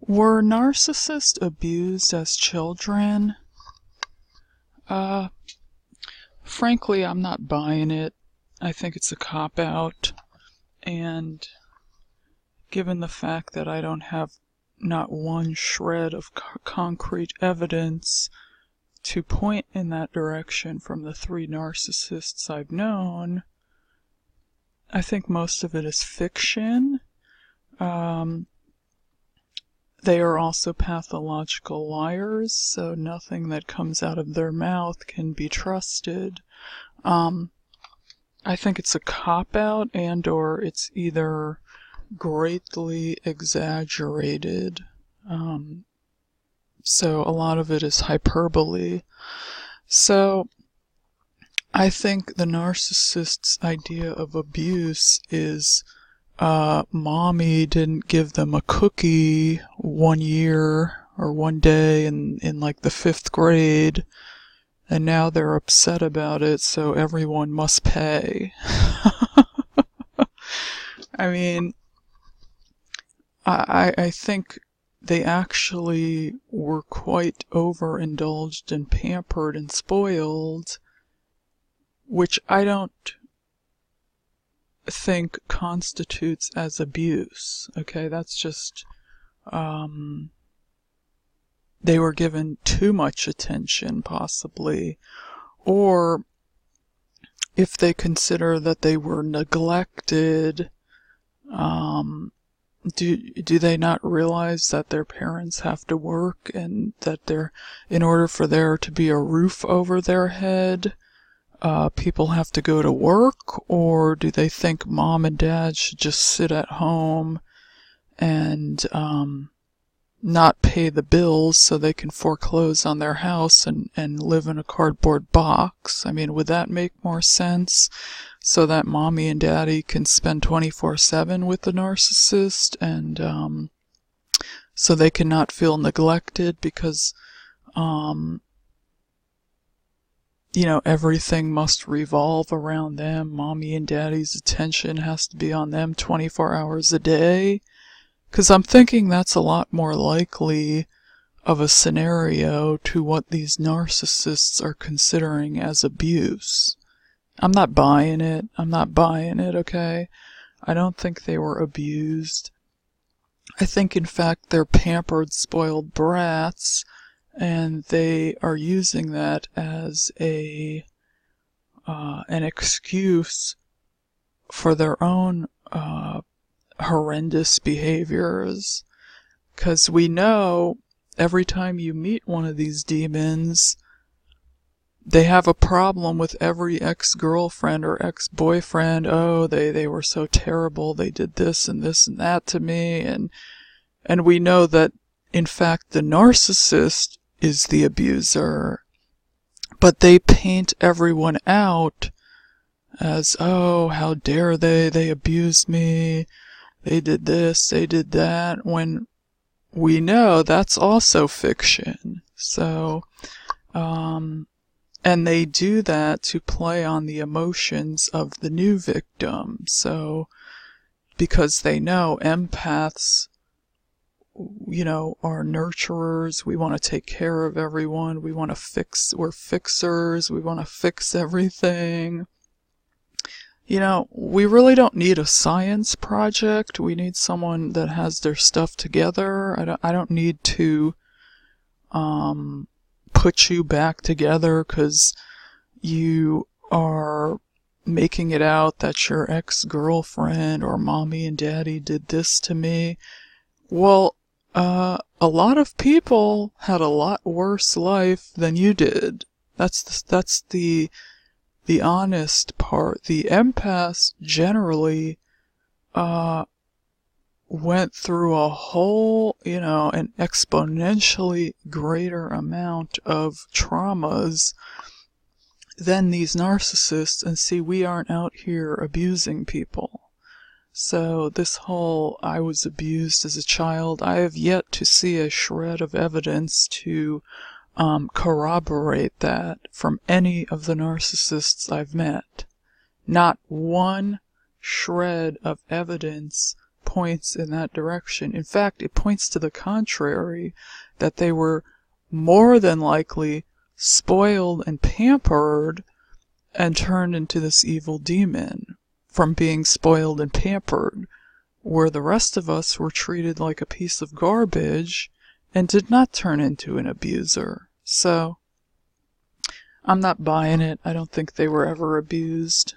Were narcissists abused as children? Uh, Frankly, I'm not buying it. I think it's a cop-out, and given the fact that I don't have not one shred of concrete evidence to point in that direction from the three narcissists I've known, I think most of it is fiction. They are also pathological liars, so nothing that comes out of their mouth can be trusted. I think it's a cop-out, and/or it's either greatly exaggerated. So a lot of it is hyperbole. So I think the narcissist's idea of abuse is mommy didn't give them a cookie one year or one day in like the 5th grade, and now they're upset about it, so everyone must pay. I mean, I think they actually were quite overindulged and pampered and spoiled, which I don't think constitutes as abuse. Okay, that's just they were given too much attention, possibly, or if they consider that they were neglected, do they not realize that their parents have to work, and that in order for there to be a roof over their head, people have to go to work? Or do they think mom and dad should just sit at home and not pay the bills so they can foreclose on their house and live in a cardboard box? I mean, would that make more sense? So that mommy and daddy can spend 24/7 with the narcissist, and so they cannot feel neglected because everything must revolve around them. Mommy and daddy's attention has to be on them 24 hours a day. Because I'm thinking that's a lot more likely of a scenario to what these narcissists are considering as abuse. I'm not buying it. Okay? I don't think they were abused. I think, in fact, they're pampered, spoiled brats, and they are using that as an excuse for their own horrendous behaviors. Because we know every time you meet one of these demons, they have a problem with every ex-girlfriend or ex-boyfriend. Oh, they were so terrible, they did this and that to me, and we know that, in fact, the narcissist is the abuser, but they paint everyone out as, oh, how dare they abused me, they did this, they did that, when we know that's also fiction. So, and they do that to play on the emotions of the new victim. So, because they know empaths, are nurturers. We want to take care of everyone. We're fixers. We want to fix everything. We really don't need a science project. We need someone that has their stuff together. I don't need to put you back together because you are making it out that your ex-girlfriend or mommy and daddy did this to me. Well, a lot of people had a lot worse life than you did. That's the honest part. The empaths generally went through a whole, an exponentially greater amount of traumas than these narcissists. And see, we aren't out here abusing people. So this whole I was abused as a child, I have yet to see a shred of evidence to corroborate that from any of the narcissists I've met. Not one shred of evidence points in that direction. In fact, it points to the contrary, that they were more than likely spoiled and pampered and turned into this evil demon from being spoiled and pampered, where the rest of us were treated like a piece of garbage and did not turn into an abuser. So I'm not buying it. I don't think they were ever abused.